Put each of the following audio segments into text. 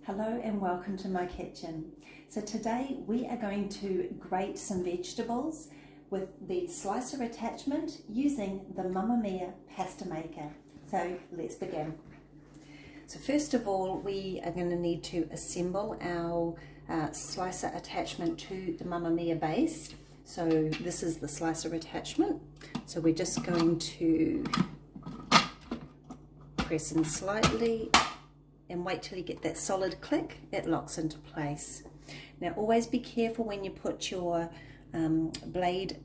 Hello and welcome to my kitchen. So today we are going to grate some vegetables with the slicer attachment using the Mamma Mia pasta maker. So let's begin. So first of all we are going to need to assemble our slicer attachment to the Mamma Mia base. So this is the slicer attachment. So we're just going to press in slightly and wait till you get that solid click. It locks into place. Now always be careful when you put your blade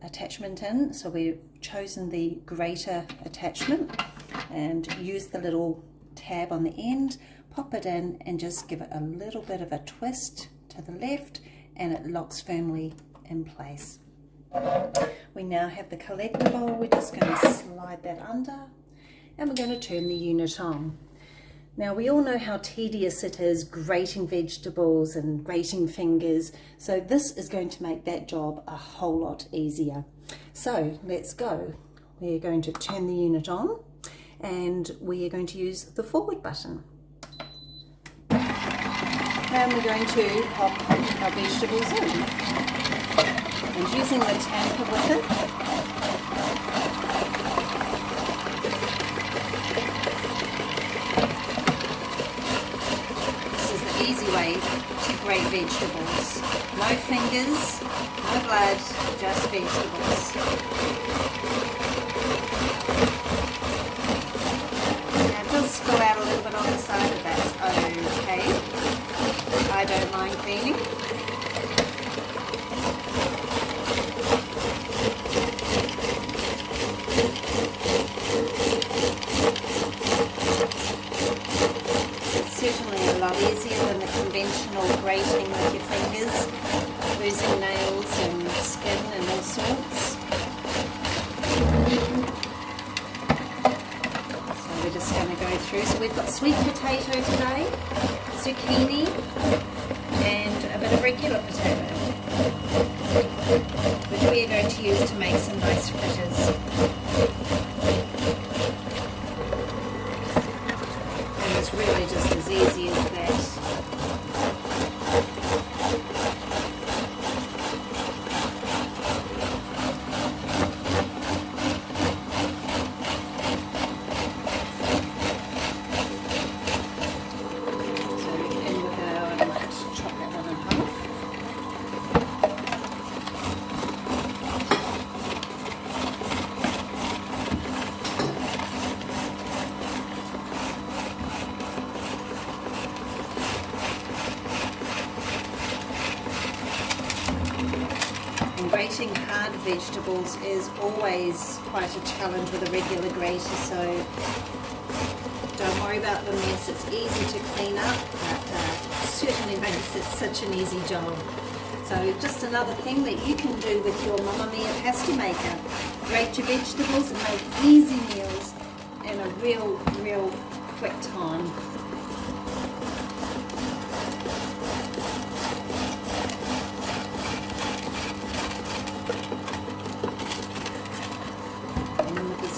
attachment in. So we've chosen the grater attachment and use the little tab on the end, pop it in and just give it a little bit of a twist to the left and it locks firmly in place. We now have the collector bowl. We're just going to slide that under and we're going to turn the unit on. Now we all know how tedious it is grating vegetables and grating fingers, so this is going to make that job a whole lot easier. So let's go. We're going to turn the unit on and we are going to use the forward button. And we're going to pop our vegetables in. And using the tamper with it, easy way to grate vegetables. No fingers, no blood, just vegetables. Now it does spill out a little bit on the side, but that's okay. I don't mind cleaning. Certainly a lot easier than the conventional grating with your fingers, losing nails and skin and all sorts. So we're just going to go through. So we've got sweet potato today, zucchini and a bit of regular potato, which we are going to use to make some nice fritters. It's really just as easy as that. So in with our, I might chop that one in half. Grating hard vegetables is always quite a challenge with a regular grater, so don't worry about the mess. It's easy to clean up, but certainly makes it such an easy job. So just another thing that you can do with your Mamma Mia pasta maker. Grate your vegetables and make easy meals in a real quick time.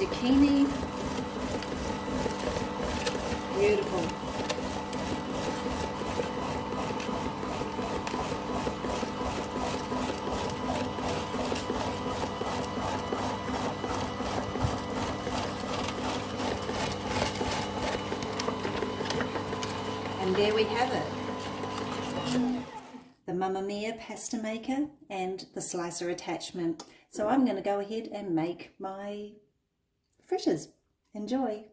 Zucchini, beautiful. And there we have it. The Mamma Mia pasta maker and the slicer attachment. So I'm going to go ahead and make my fritters. Enjoy!